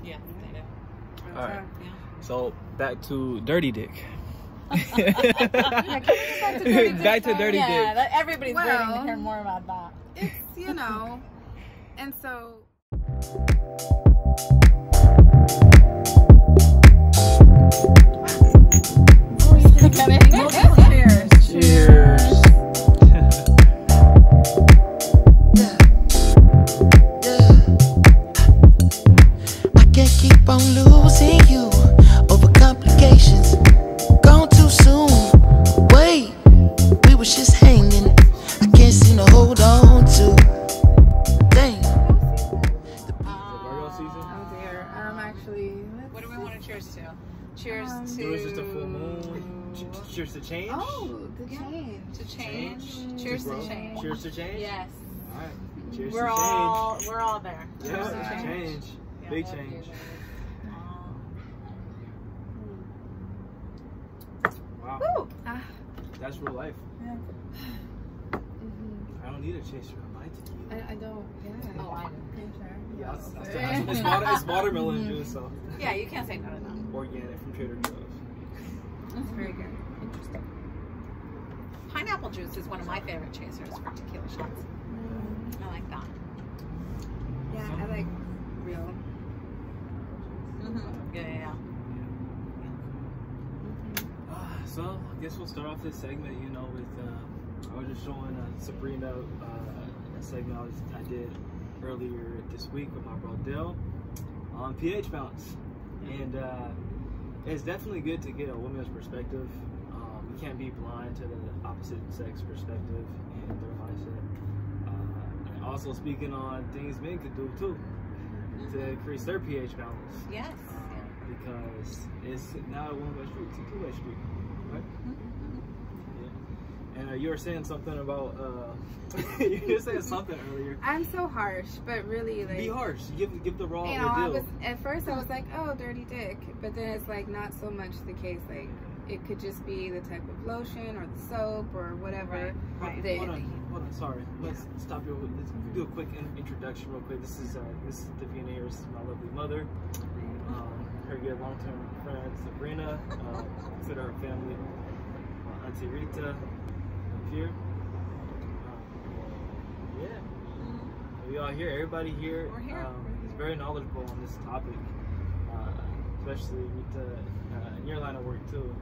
Yeah, they do. All right. Yeah. So back to dirty dick. Back to dirty dick. Back to dirty dick. Yeah, everybody's waiting to hear more about that. It's, you know, and so. Cheers. Cheers. I can't keep on losing you over complications. Gone too soon. Wait, we was just hanging. I can't seem to hold on to. Dang. Virgo season? Oh dear. Actually. What do we want to cheers to? Cheers to. It was just a full moon. Cheers to change? Oh, the change. To change. Cheers to change. Cheers to change? Yes. Alright. Cheers We're to all we're all there. change. Cheers Yeah, to change. Yeah, Big love you, change. baby. Wow. Woo. That's real life. Yeah. I don't need a chaser on my tequila. I don't. Yeah. Oh, I know. Yeah, it's watermelon juice, so Yeah, you can't say no to that. organic from Trader Joe's. That's very good. Interesting. Pineapple juice is one of my favorite chasers for tequila shots. I like that. Yeah, I like real. Yeah. So I guess we'll start off this segment, you know, with I was just showing Sabrina a segment I did earlier this week with my bro Dill on pH balance, and it's definitely good to get a woman's perspective. You can't be blind to the opposite sex perspective and their mindset. And also speaking on things men could do too to increase their pH balance. Yes. Because it's not a one-way street, it's a two-way street, right? Yeah. And you were saying something about, you were saying something earlier. I'm so harsh, but really, like. Be harsh. Give the raw You know, deal. at first I was like, oh, dirty dick, but then it's like not so much the case. Like it could just be the type of lotion or the soap or whatever. Right. Hold on. Sorry. Let's stop you. Let's do a quick introduction, real quick. This is Vivian here. This is my lovely mother. Her good long-term friend Sabrina. Consider her family. Auntie Rita up here. Yeah. We all here. Everybody here. We're here. Is very knowledgeable on this topic, especially Rita in your line of work too.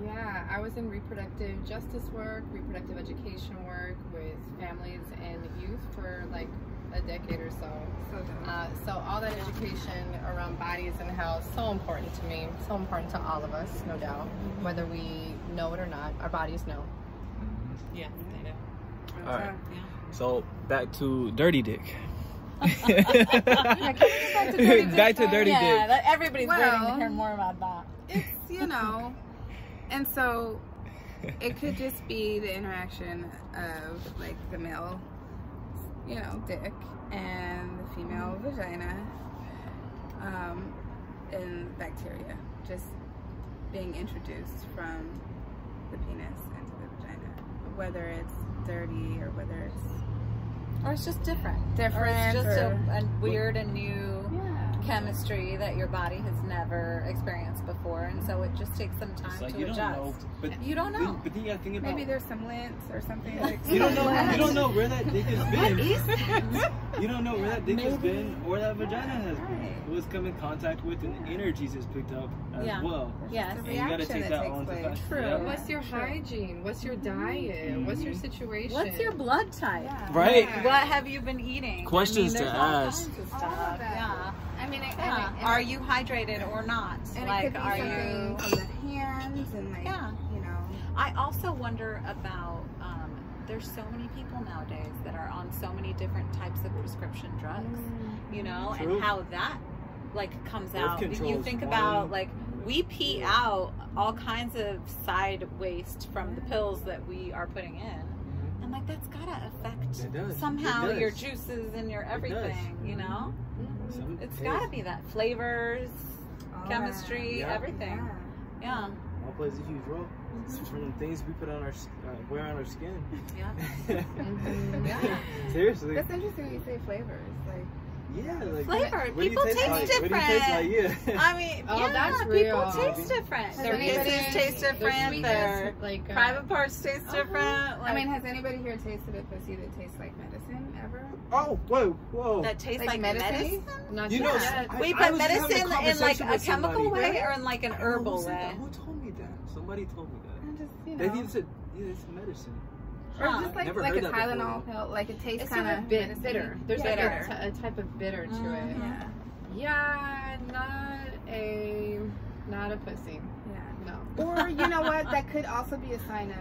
Yeah, I was in reproductive justice work, reproductive education work with families and youth for like a decade or so. So all that education around bodies and health, so important to me, so important to all of us, no doubt. Whether we know it or not, our bodies know. Yeah, they do. All right. Yeah. So back to dirty dick. Back to dirty dick. Yeah, everybody's waiting to Well, hear more about that. It's, you know, and so it could just be the interaction of like the male, you know, dick and the female vagina, and bacteria just being introduced from the penis into the vagina, whether it's dirty or whether it's Or it's just different. Or different, it's just or, a weird and new yeah. chemistry that your body has never experienced before, and so it just takes some time It's like to you don't adjust. know, but You don't know. But then you gotta think about Maybe there's some lint or something. Like you don't know. You don't know where that dick has been. You don't know where that dick has Maybe. been or that vagina has been. Right. It was come in contact with, and energies is picked up as Yeah. well. Yes. It's a And you gotta reaction take that that takes on to place. fact. True. Yeah. What's your hygiene? What's your diet? What's your situation? What's your blood type? Yeah. Right. Yeah. What have you been eating? Questions I mean, to there's all ask. kinds of All stuff. of that. Yeah. I mean, Yeah. Are you hydrated or not? And Like, it could be are something you? from the hands and like, Yeah. you know. I also wonder about. There's so many people nowadays that are on so many different types of prescription drugs. You know, True. and how that like comes Birth out. control You is think one. about like we pee out all kinds of side waste from the pills that we are putting in. And like that's gotta affect It does. somehow It does. your juices and your everything, you know? Some It's taste. gotta be that. Flavors, all chemistry, Yeah. everything. Yeah. Yeah. All plays a huge role. It's from the things we put on our wear on our skin. Yeah. Mm-hmm. Yeah. Seriously. That's interesting you say flavors. Like, Yeah, like Flavor. what do you People taste like? different. What do you taste like? Yeah. I mean, Oh, yeah, that's people real. taste different. Their anybody- kisses taste different. Their like private parts taste different. I mean, has anybody here tasted a pussy that tastes like medicine ever? Oh, whoa. that tastes like like medicine. not You know, yet. Wait, I but was just having medicine in like conversation a with chemical somebody. way or in like an I don't know herbal who said way? that. Who told me that? Somebody told me that. I'm just, They even said, yeah, it's medicine. or Huh. just like Never a heard that Tylenol before. pill, like it tastes It's kind kind of of bitter. There's like Bitter. a type of bitter to it. Yeah. Yeah, not a pussy. Yeah. No. Or you know what? That could also be a sign of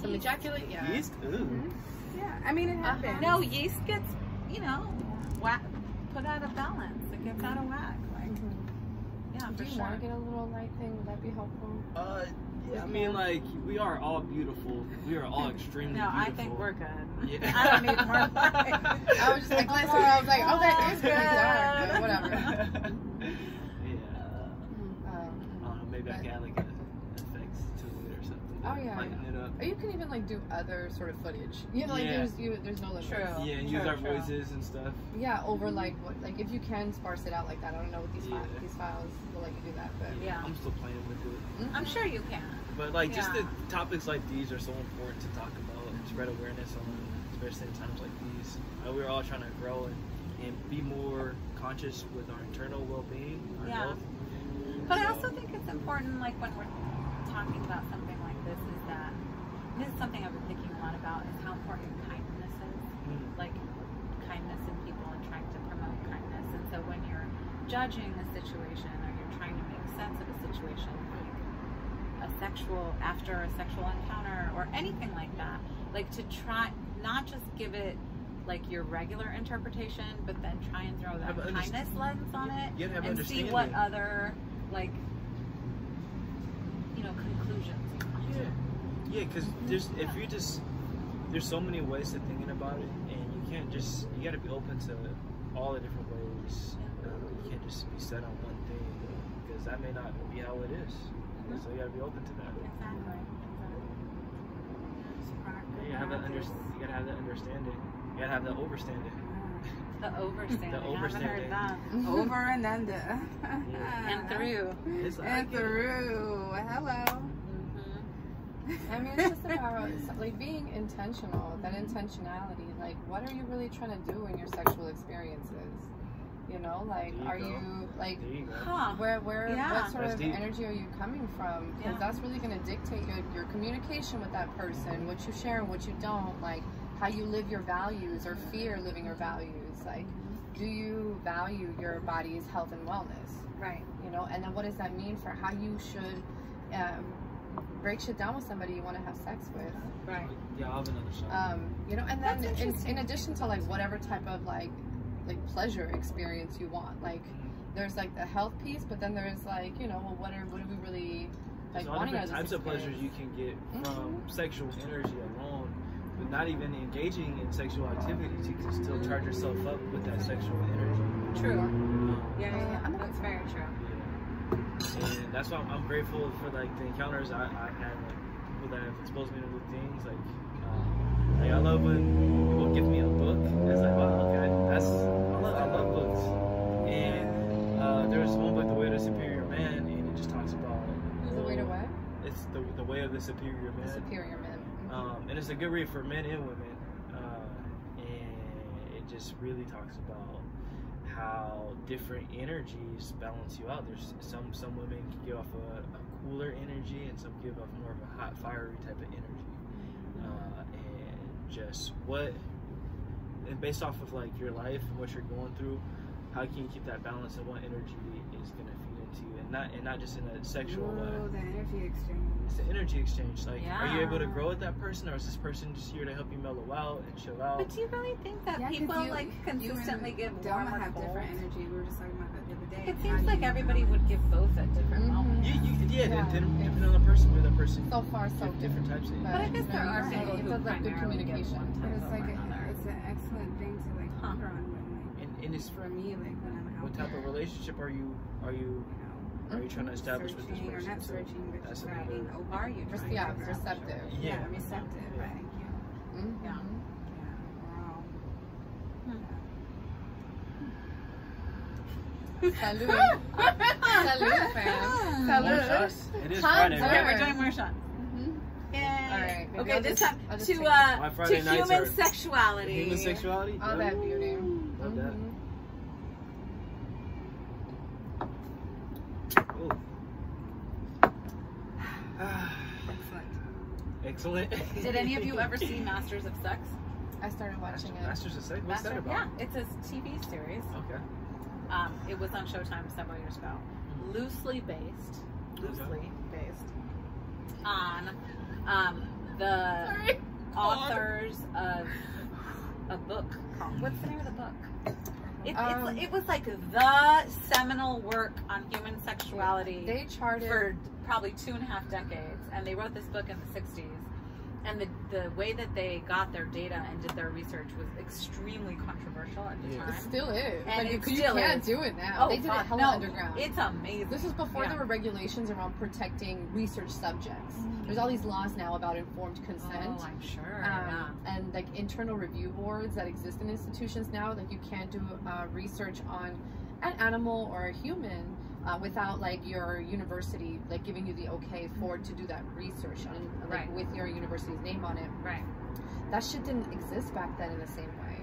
Some yeast. ejaculate. Yeah. Yeast? Ooh. Yeah, I mean it happens. No, yeast gets, put out of balance. It gets out of whack. Like, yeah, Do for you want sure. to get a little light thing? Would that be helpful? Yeah, I mean, like, we are all beautiful. We are all extremely No, beautiful. I think we're good. Yeah. I don't need more light. I was just like, I was like, oh, that is good. But whatever. Yeah. I don't know, maybe I can add like effects to it or something. Oh, yeah. Lighten it up. Or you can even like do other sort of footage. You know, like Yeah. there's no limits. True. Yeah, and use True, our true. voices and stuff. Yeah, over like what, like if you can sparse it out like that. I don't know what these Yeah. files will let you do that, but Yeah. I'm still playing with it. I'm sure you can. But like, just Yeah. the topics like these are so important to talk about and spread awareness on, especially in times like these. We're all trying to grow and be more conscious with our internal well-being, our Yeah. health. But I also think it's important, like when we're talking about something like this, is that this is something I've been thinking a lot about, is how important kindness is. Like kindness in people and trying to promote kindness. And so when you're judging a situation or you're trying to make sense of a situation, like after a sexual encounter or anything like that, like to try not just give it like your regular interpretation, but then try and throw that kindness lens on it You have and see what other like conclusions you come to. Yeah, because there's so many ways to thinking about it, and you gotta be open to all the different ways. You can't just be set on one thing, because that may not be how it is. So you gotta be open to that. Exactly. You gotta have that understanding. You gotta have that overstanding. The overstanding. The I haven't heard overstanding. that. Over and under. And through. It's like, And through. Hello. I mean, it's just about like being intentional. That intentionality, like, what are you really trying to do in your sexual experiences? You know, like, There you are go. you like, There you go. Huh. Yeah. what sort That's of deep. energy are you coming from? Because Yeah. that's really going to dictate your communication with that person, what you share and what you don't, like how you live your values or fear living your values. Like, do you value your body's health and wellness? Right. You know, and then what does that mean for how you should break shit down with somebody you want to have sex with? Right. Yeah, I'll have another shot. You know, and then That's in interesting. addition to like whatever type of like pleasure experience you want, like there's like the health piece, but then there's like, you know, well, what are we really like There's all wanting out different of this types of pleasures experience? you can get from sexual energy alone, but not even engaging in sexual activities. You can still charge yourself up with that sexual energy. True. Yeah. Yeah. That's very true. And that's why I'm grateful for like the encounters I've had, like people that have exposed me to new things. Like I love when people give me a book. It's like, wow, okay, I love books. And there was one book, The Way of the Superior Man, and it just talks about The way to what? it's the way of the superior man. The superior man. And it's a good read for men and women. And it just really talks about how different energies balance you out. There's some women can give off a cooler energy, and some give off more of a hot, fiery type of energy. And just and based off of like your life and what you're going through, how can you keep that balance, and what energy is gonna feed into you, and not just in a sexual way. Ooh, the energy exchange. It's the energy exchange. Like, are you Yeah. able to grow with that person, or is this person just here to help you mellow out and chill out? But do you really think that Yeah, 'cause people you- like consistently you give and warm Delma or have cold? different energy. We were just talking about that the other day. It How seems do like you everybody balance? would give both at different moments. Yeah, Yeah, depending on the person, where that person So far, so give different types of But I guess there are you're people right. who It's like good primarily give communication. one But type it's over like another. it's an excellent thing to like ponder on when and it's for me like when I'm out what type there, of relationship are you trying to establish with this searching or person? not So searching, but that's just another- being open. Are you trying trying to Yeah, figure out- receptive. Yeah. receptive. Yeah. Thank you. Mhm. Yeah. Yeah, we're all. Salud. Salud, fam. More Salud. shots. It is Tons Friday, of Okay, right? we're doing more shots. Yay. All right. maybe Okay, I'll this just- time I'll just to take My to Friday nights human are- sexuality. Human sexuality? all that beauty. Love that. Mhm. Ooh. Excellent. Did any of you ever see Masters of Sex? I started watching it. Masters of Sex? What's that about? Yeah, it's a TV series. Okay. It was on Showtime several years ago. Loosely based on the authors of a book called, what's the name of the book? It was like the seminal work on human sexuality They charted. for probably 2.5 decades, and they wrote this book in the 60s. And the way that they got their data and did their research was extremely controversial at the time. It still is. And Like, it you still can't is. do it now. Oh, They did it fuck, hella no, underground. It's amazing. This was before Yeah. there were regulations around protecting research subjects. There's all these laws now about informed consent. Oh, I'm sure. Yeah. And like internal review boards that exist in institutions now, like you can't do research on an animal or a human without like your university like giving you the okay to do that research on like Right. with your university's name on it. Right. That shit didn't exist back then in the same way.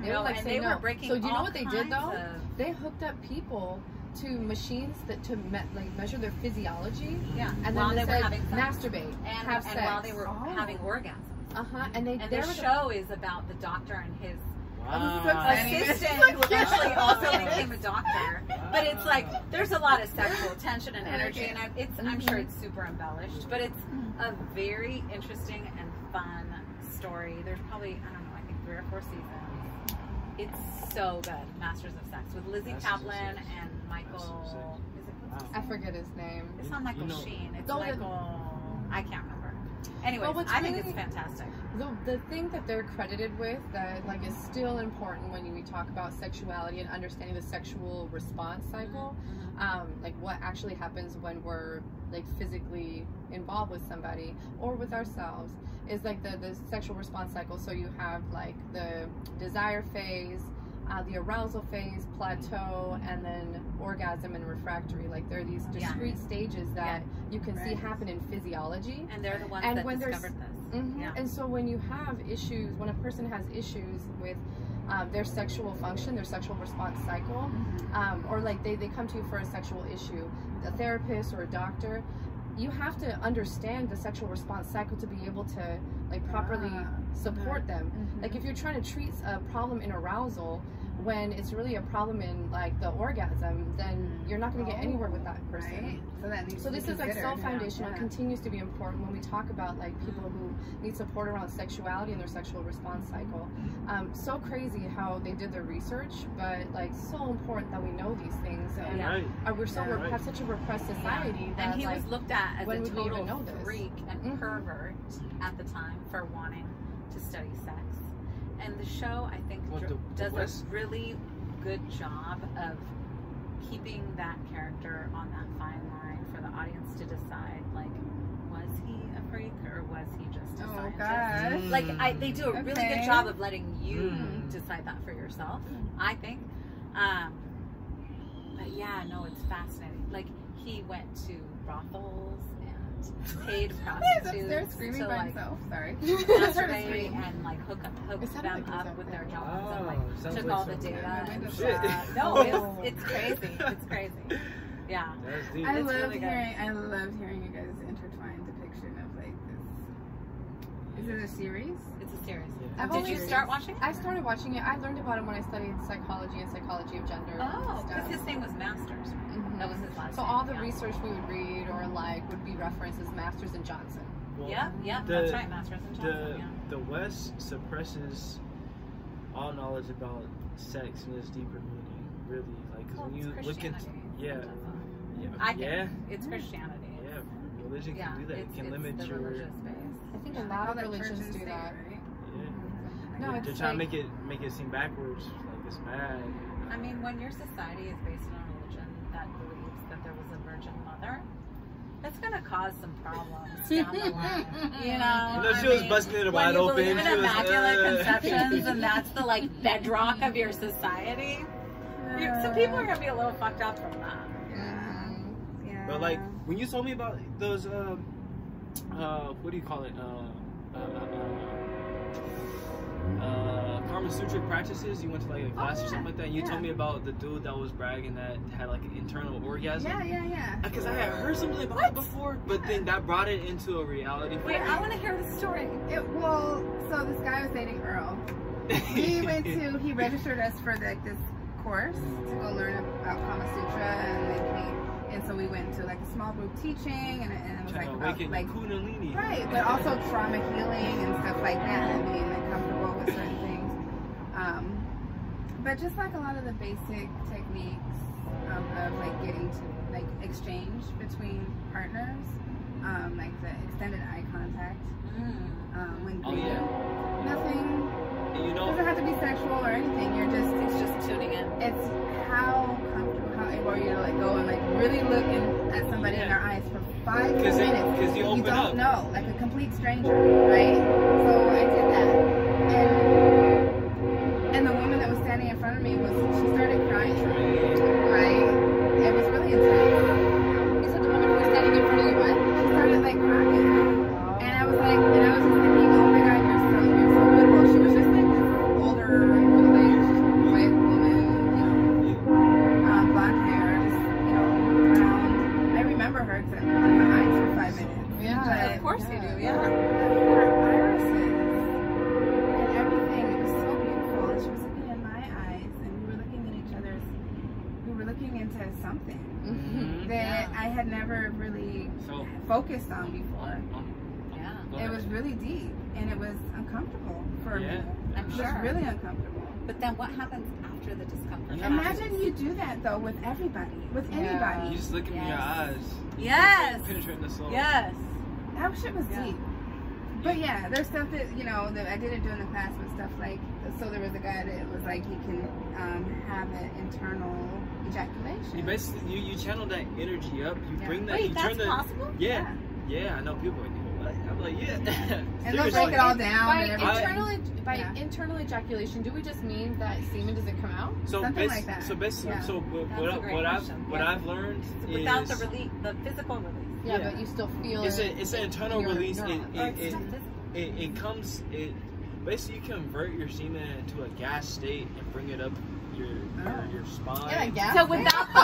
They No, were like and saying they were no. breaking So do you know all what they did though? kinds of- They hooked up people to machines that to measure their physiology. Yeah. And while then they they were said having sex. masturbate, And have sex. while they were having orgasms. And And they the show is about the doctor and his Wow. assistant who eventually also became a doctor. But it's like there's a lot of sexual tension and energy, and I'm sure it's super embellished, but it's a very interesting and fun story. There's probably, I don't know, I think 3 or 4 seasons. It's so good. Masters of Sex with Lizzie Masters of Kaplan Sex. and Michael. Masters of Sex. I forget his name. It's not Michael You know- Sheen. It's No, the- Michael. I can't remember. Anyways, what's I think really- it's fantastic. The thing that they're credited with that like is still important when we talk about sexuality and understanding the sexual response cycle, like what actually happens when we're like physically involved with somebody or with ourselves, is like the sexual response cycle. So you have like the desire phase, the arousal phase, plateau, and then orgasm and refractory. Like there are these discrete stages that you can see happen in physiology. And they're the ones And that when there's- discovered this. Yeah. And so when you have issues, when a person has issues with their sexual function, their sexual response cycle, or like they come to you for a sexual issue, a therapist or a doctor, you have to understand the sexual response cycle to be able to like properly support them. Like if you're trying to treat a problem in arousal when it's really a problem in like the orgasm, then you're not going to get anywhere with that person. Right. So that needs So to be this is like so considered. foundational. Yeah. It continues to be important when we talk about like people who need support around sexuality and their sexual response cycle. So crazy how they did their research, but like so important that we know these things. And Yeah. Right. we're so Right. have such a repressed society that And he like was looked at as when a would we even know total this? freak and pervert at the time for wanting to study sex. And the show, I think, What, the does West? a really good job of keeping that character on that fine line for the audience to decide, like, was he a freak or was he just a Oh scientist? gosh. Like, they do a really good Okay. job of letting you Mm. decide that for yourself, I think. But yeah, no, it's fascinating. Like, he went to brothels and paid He's prostitutes upstairs screaming to by like himself. Sorry. masturbate and like hook It sounded them like he was up up with there. their jobs and Oh, like sounds took like all the something. data and Shit. no, it's crazy. It's crazy. Yeah. That's deep. I It's love really good. hearing you guys intertwine depiction of like this. Is it a series? It's a series. I've Did only- you start watching? I started watching it. I learned about it when I studied psychology and psychology of gender. Oh, and because stuff. his name was Masters. Mhm. That was his last So name. all the yeah. research we would read or like would be references Masters and Johnson. Well, Yeah, yeah, the- that's right, Masters and Johnson. Yeah. The West suppresses all knowledge about sex and its deeper meaning. Really, like 'cause Well, when you it's look into Christianity. yeah, I think yeah, it's Christianity. yeah, religion Yeah, can do that. It it's can limit the your religious base. I think a All lot of that church religions and do state, that. right? yeah. No, They're it's trying like, to make it seem backwards, like it's bad. I mean, when your society is based on a religion that believes that there was a virgin mother, that's gonna cause some problems down the line. You know, You know, she I was mean, busting it when wide you open. believe in She was, immaculate conceptions, and that's the like bedrock of your society. Some people are gonna be a little fucked up from that. Yeah. But like when you told me about those what do you call it? Karma Sutra practices. You went to like a class or something like that. And you told me about the dude that was bragging that had like an internal orgasm. Yeah. Because I had heard something about it before, but then that brought it into a reality. Wait, I want to hear the story. So this guy was dating Earl. He registered us for like this course to go learn about Kama Sutra, and so we went to like a small group teaching, and it was like about like Kundalini. Right, but also trauma healing and stuff like that, and being like comfortable with certain things. But just like a lot of the basic techniques of like getting to like exchange between partners, like the extended eye contact. When breathing, nothing. You know, doesn't have to be sexual or anything. It's just tuning in. It's how comfortable, how able you to like go and like really look at somebody in their eyes for 5 minutes. Because you open don't know, like a complete stranger, right? So I did that, and the woman that was standing in front of me she started crying, right? It was really intense. You said the woman who was standing in front of you, what? She started like crying, and I was just thinking, oh my God, you're so beautiful. She was just like this older, middle-aged white woman, blonde hair, just, brown. I remember her except for my eyes for 5 minutes. Yeah, But Of course you do, yeah. her irises and everything, it was so beautiful. And she was looking in my eyes, and we were looking at each other's, we were looking into something that I had never really focused on before. It was really deep, and it was uncomfortable for me. I'm sure. It was really uncomfortable. But then what happens after the discomfort? Imagine you do that though with everybody, with anybody. You just look in your eyes. Yes. Penetrating the soul. Yes. That shit was deep. But yeah, there's stuff that that I didn't do in the class, but stuff like so there was a guy that was like he can have an internal ejaculation. You basically you channel that energy up. You bring that. Wait, you that's turn the, possible? Yeah. I know people. I'm like, and they'll break it all down. By internal ejaculation, do we just mean that semen doesn't come out? So something like that. So basically, what I've learned without is the release, the physical release. Yeah, but you still feel it's an internal release. It comes. Basically, you convert your semen into a gas state and bring it up your spine. Yeah, gas. So without the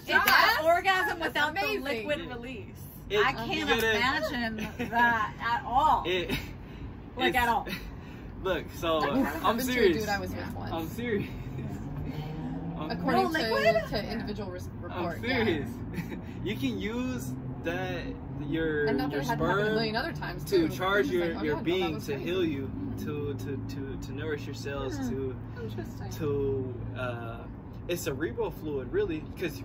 it's orgasm without the liquid release. I can't imagine that at all. At all. Look, so I'm serious. Dude, I was with once. I'm serious. According to individual report. I'm serious. You can use that your sperm other times to charge your being to heal you, to nourish your cells, to it's cerebral fluid, really, because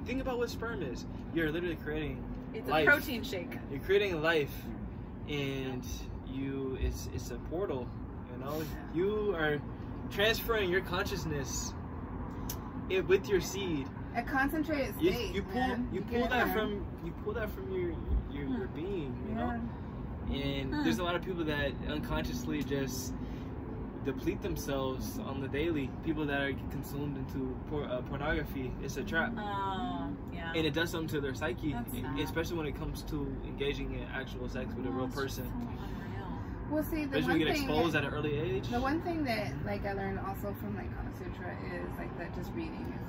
think about what sperm is. You're literally creating life. A protein shake. You're creating life, and it's a portal. You are transferring your consciousness with your seed. A concentrated state. You pull that from your being, And there's a lot of people that unconsciously just deplete themselves on the daily. People that are consumed into pornography. It's a trap. And it does something to their psyche, especially when it comes to engaging in actual sex with a real person. Well, see, especially when you get exposed at an early age. The one thing that I learned also from Kama Sutra is that just reading is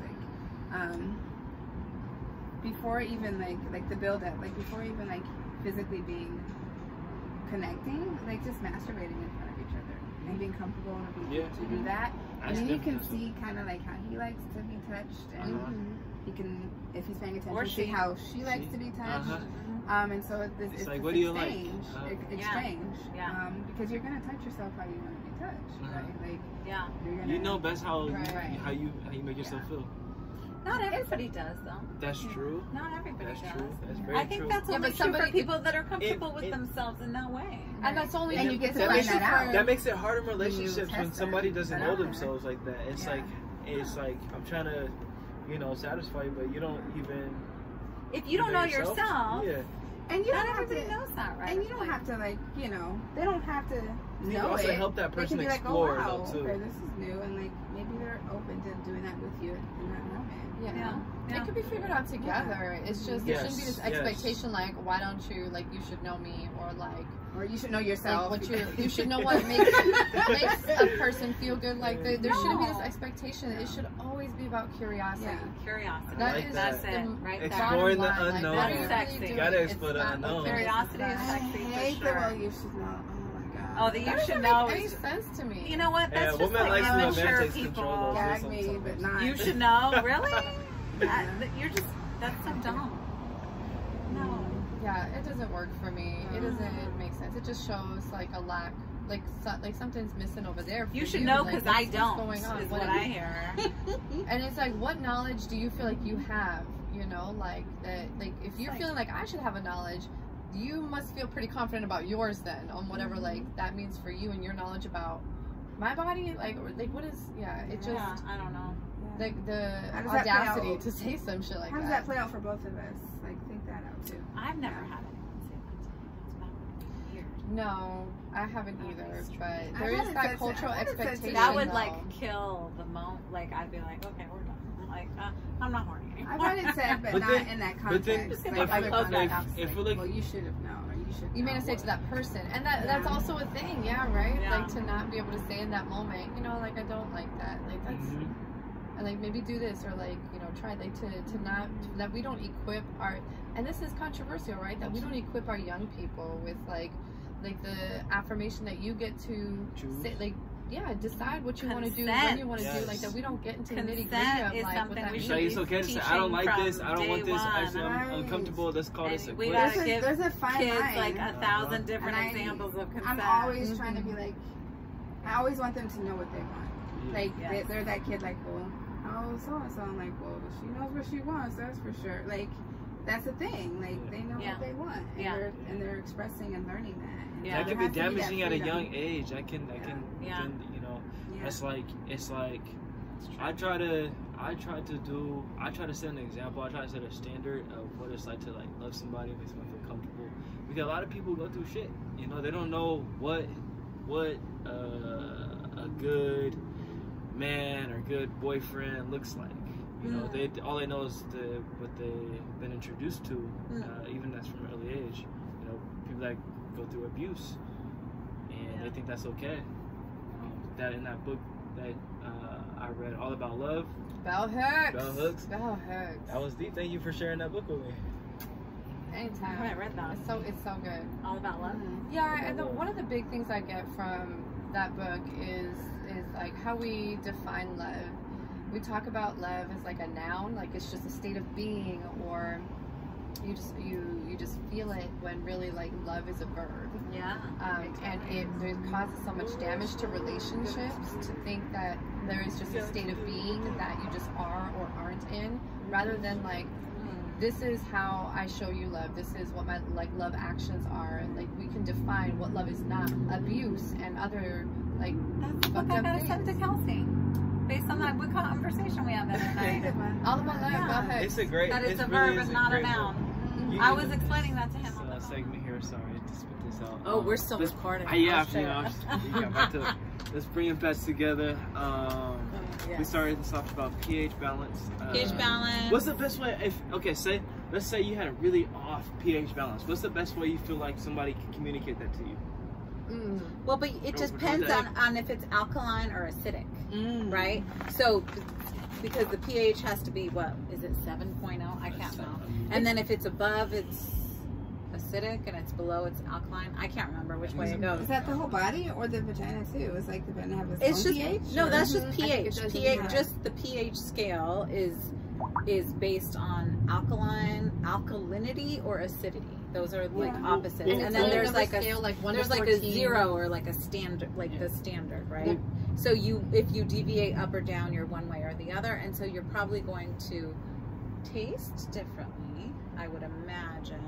before even like the build up, before even physically being connecting, just masturbating in front of each other and being comfortable to do that. And then you can see kind of how he likes to be touched, and he can, if he's paying attention, see how she likes to be touched. And so it's like, what do you like? Exchange. Because you're gonna touch yourself how you want to be touched, right? You know best how you make yourself feel. Not everybody does, though. That's true. Not everybody does. True. That's very true. I think that's only true for people that are comfortable with themselves in that way. And that's only and you get to find that out. That makes it hard in relationships when somebody doesn't know themselves like that. It's like I'm trying to, satisfy you, but you don't even. If you don't know yourself, And you Not don't have to, everybody knows that, right? and you don't have to, like, you know, they don't have to You know can also it. help that They person can be like, explore, oh, wow, though, too. okay, this is new, and like maybe they're open to doing that with you in that moment. Yeah. It could be figured out together. It's just there shouldn't be this Yes. expectation like, why don't you, like, you should know me, or like, Or you should know yourself. like what you should know what makes a person feel good. Like there shouldn't be this expectation. It should always be about curiosity. Yeah. Curiosity. That like is That's that. it. the Right Exploring there. the bottom line. unknown. Like, what are you Sexy. really You doing? gotta It's explore the not unknown. Curiosity is I sexy for hate the sure. well, you should know. Oh my god. Oh, the you That should doesn't know. make any is- sense to me. You know what? That's Yeah, just women like like when a man immature takes control people. of Gag this me, sometimes. but not. You should know. Really? You're just. That's so dumb. No. Yeah, it doesn't work for me. It doesn't make sense. It just shows like a lack, like something's missing over there. For You should know Like, because I what's don't. going on? Is what I hear. And it's like, what knowledge do you feel like you have? You know, like that. Like if you're feeling like I should have a knowledge, you must feel pretty confident about yours then, on whatever like that means for you and your knowledge about my body. Like what is? Yeah, it just Yeah, I don't know. like the How does that play audacity out? to say some shit like How does that. that play out for both of us? Like, think that out too. I've never had anyone say that to me. It's not weird. No, I haven't either. But I've there is had it that said- cultural I've had it said to expectation. me. That would though. like kill the moment. Like I'd be like, okay, we're done. Like I'm not horny anymore. I've had it said, but, But not then- in that but then context. if- like other okay, contexts. if Like, we're like- well, you should have known, or you should. You may know not say it to what- that person, and that's Yeah. also a thing, yeah, right? Yeah. Like to not be able to say in that moment, you know, like I don't like that, like that's, Mhm. and like maybe do this or like you know try like to not that we don't equip our, and this is controversial, right? That we don't equip our young people with like the affirmation that you get to Choose. say, like decide what you want to do, when Consent. you want to do, Yes. like that we don't get into the nitty Consent gritty of is like something what that we means. should Like, it's okay to say, I don't like this, I don't want this, actually I'm Right. uncomfortable, let's call this a And we quit. gotta give there's a fine kids line. like 1,000 different And I- examples of consent. I'm always trying to be like, I always want them to know what they want. Like Yes. they're that kid, like, well, how so and so? I'm like, well, she knows what she wants. That's for sure. Like, that's the thing. Like they know Yeah. what they want, and Yeah. they're expressing and learning that. And Yeah. That there can be has to that damaging at a freedom. young age. I can, Yeah. you know, Yeah. it's like, I try to set an example. I try to set a standard of what it's like to like love somebody, make someone feel comfortable. Because a lot of people go through shit. You know, they don't know what a good man or good boyfriend looks like. You know, all they know is what they've been introduced to, even that's from an early age. You know, people that go through abuse, and they think that's okay. That in that book that I read, All About Love. Bell hooks. Bell hooks. Bell hooks. That was deep. Thank you for sharing that book with me. Anytime. I haven't read that. It's so good. All about love. Yeah, and one of the big things I get from that book is like how we define love. We talk about love as like a noun, like it's just a state of being, or you just feel it, when really like love is a verb. Yeah. And it causes so much damage to relationships to think that there is just a state of being that you just are or aren't in, rather than like, this is how I show you love. This is what my like love actions are, and like we can define what love is not. Abuse and other like That's what I gotta send to Kelsey. Based on that good conversation we had the other night. all about love. Yeah. Bell hooks. It's a great. That is it's a really verb is and not a great book. noun. You I need was explaining that to him. this on the phone. segment here. Sorry to spit this out. Oh, we're still let's- recording. Yeah, I'll you know, share. we got back to, let's bring it back together. We Yes. started to talk about pH balance. pH balance. What's the best way? Let's say you had a really off pH balance. What's the best way you feel like somebody can communicate that to you? Well, but it just depends on if it's alkaline or acidic, right? So, because the pH has to be, what, is it 7.0? I can't know. And then if it's above, it's acidic, and it's below, it's alkaline. I can't remember which way it goes. Is that the whole body or the vagina too? It's like the vagina have its It's own just, pH? no, that's just I think it pH. does, pH, yeah. just the pH scale is based on alkalinity or acidity. Those are like opposites. Well, and then there's like a scale, like 1 to there's like 14. a 0 or like a standard, like the standard, right? So if you deviate up or down, you're one way or the other, and so you're probably going to taste differently, I would imagine,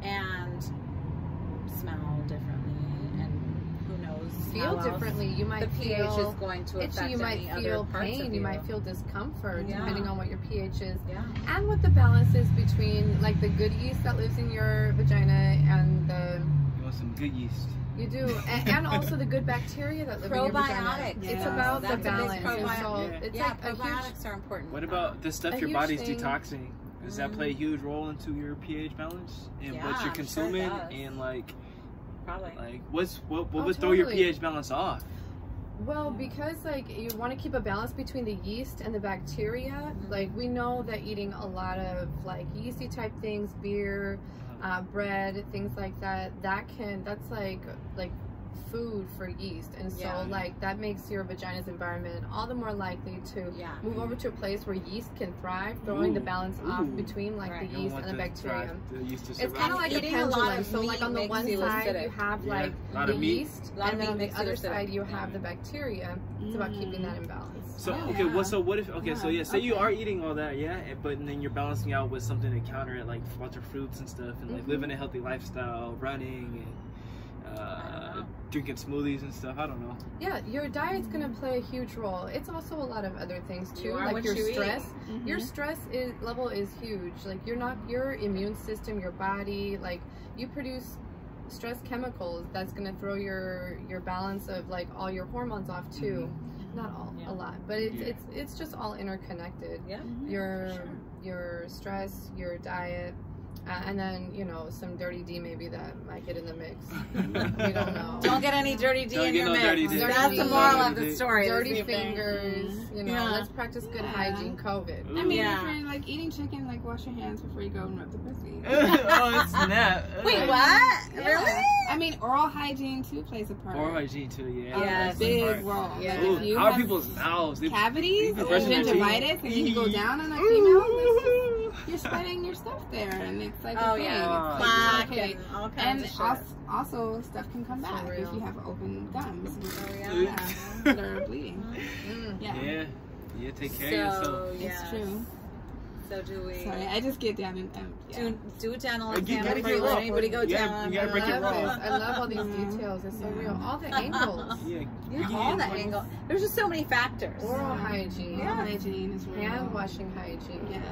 and smell differently, and who knows knows? Feel how differently. You might the pH feel is going to affect itchy. You might any other feel parts pain. of You might feel discomfort, Yeah. depending on what your pH is. Yeah. And what the balance is between like the good yeast that lives in your vagina and the You want some good yeast. you do, and also the good bacteria that live in your vagina. Probiotics. Yeah. It's about the That's a big balance. And probiotic. so Yeah. it's Yeah, like a huge. probiotics are important. What about the stuff a your huge body's thing. detoxing? Does that play a huge role into your pH balance and Yeah, what I'm you're sure it consuming does. and like Probably. what Oh, would throw your totally. pH balance off? Well, because like you want to keep a balance between the yeast and the bacteria. Like we know that eating a lot of like yeasty type things, beer, bread, things like that, that's like food for yeast, and so Yeah. like that makes your vagina's environment all the more likely to move over to a place where yeast can thrive, throwing the balance off Ooh. between like Right. the You yeast don't and the want the bacteria. yeast to It's survive. kind of like a Eating a lot pendulum. of So like meat on the makes one you side acidic. you have Yeah. like A lot the of meat. yeast, A lot of and then meat on the makes you other acidic. side you have the bacteria. It's about keeping that in balance. So Oh, okay, yeah. so what if so Yeah, say you okay. are eating all that, but then you're balancing out with something to counter it, like lots of fruits and stuff, and like living a healthy lifestyle, running, and drinking smoothies and stuff. I don't know. Yeah, your diet's gonna play a huge role. It's also a lot of other things too, You are like what your you eat. stress. Your stress level is huge. Like your immune system, your body, like you produce stress chemicals that's gonna throw your balance of like all your hormones off too. Not all, Yeah. a lot, but it's just all interconnected. Yeah. Your stress, your diet, and then some dirty D maybe that might get in the mix. We don't know. Don't get any dirty D Don't in get your no mix. dirty D. That's Dirty the D. moral of Dirty the D. story. Dirty this evening. fingers, Yeah. let's practice good Yeah. hygiene. COVID. I mean, Yeah. if you're like eating chicken, like wash your hands before you go and rub the pussy. Oh, snap! Wait, what? Yeah. Really? I mean, oral hygiene too plays a part. Oral hygiene too, yeah. Yes. A big That's role. Yeah. Like Ooh, if you how are have people's mouths? cavities they or brushing their teeth? gingivitis, and then you go down on a female, you're spreading your stuff there, and it's like Oh a thing. yeah, It's plaque okay. and all kinds And of shit. also stuff can come For back if real. you have open gums Oh, yeah, that are bleeding. Yeah, take care of yourself. So It's yes. true. So do we Sorry, I just get down and do a dental You exam gotta before get you let raw. anybody go You gotta- down. you gotta break it raw. I love all these details. It's so real. All the angles. Yeah, Yeah, all that angle. There's just so many factors. Oral hygiene. Oral hygiene is real. Hand washing hygiene. Yes.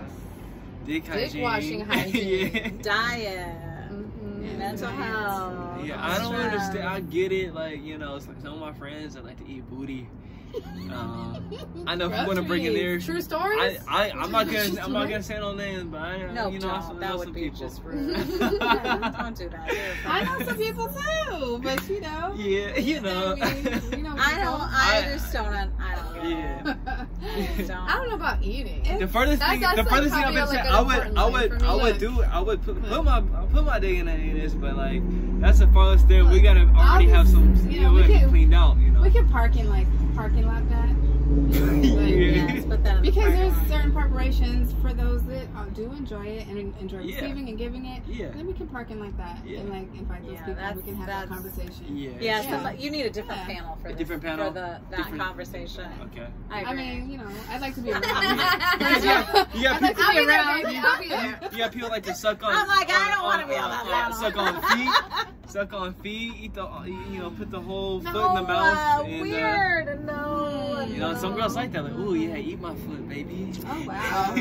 Dick hygiene. washing hygiene. Yeah. Diet, Mhm. mental health. Yeah, I don't stress. understand. I get it. Like, it's like some of my friends that like to eat booty. I know people want to bring in there. True stories. I'm not gonna say no names, but I No, I don't. That know would some be people. just rude. Don't do that. I know some people too, but Yeah, I just don't. I don't get Yeah. it. Don't. I don't know about eating. The furthest thing, That's the like furthest thing I've probably been like saying, an important line for me. I would put my dick in the anus, but like that's the farthest there. We gotta already have some, we gotta be cleaned out, we can park in like parking lot that. Yes, but then Because there's certain preparations for those that do enjoy it and enjoy Yeah. receiving and giving it. Yeah. Then we can park in like that Yeah. and like invite those Yeah, people. We can have that that's- conversation. Yeah. Yeah, Yeah. so you need a different Yeah. panel for A this, different panel? for that Different- conversation. Okay. I I agree. mean, I'd like to be around. You got I'd like to people, be around. I'll be there. you got people like to suck on. I'm like, I don't wanna be on that panel. Suck on feet, eat the, put the whole no, foot in the mouth. And, weird. No. some girls like that. Like, ooh, yeah, eat my foot, baby. Oh wow.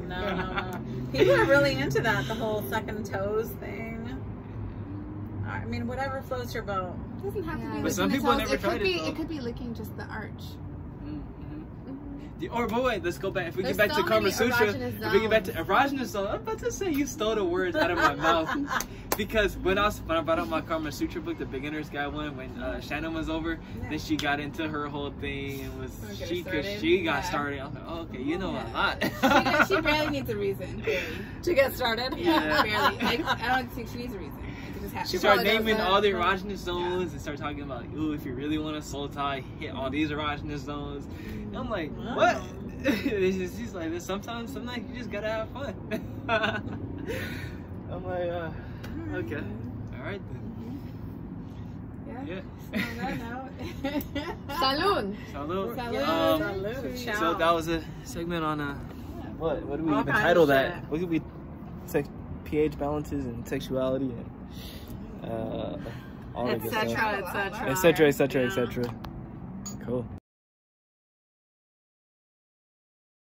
No. People are really into that, the whole sucking toes thing. I mean, whatever floats your boat. It doesn't have to be. But licking some the people toes. never tried it, though. It could be licking just the arch. Or but wait, let's go back. If we There's get back so to Kama many Sutra, erogenous if we get back to zones. erogenous zone, I'm about to say you stole the words out of my mouth. Because when I brought up my Kama Sutra book, the beginner's guide one, when Shannon was over, then she got into her whole thing and was she got started. I was like, oh, okay, you know a lot. She barely needs a reason. To get started. Yeah. Barely. Like, I don't think she needs a reason. It just happens. She started probably naming does that. all the erogenous zones and started talking about, ooh, if you really want to soul tie, hit all these erogenous zones. And I'm like, what? She's like, sometimes you just gotta have fun. I'm like, okay, all right then. Yeah. Salud. Salud. Salud. Ciao. So that was a segment on what do we All even kinds title of that? shit. What could we pH balances and sexuality and all that good stuff. etc. Etc. Etc. Etc. Cool.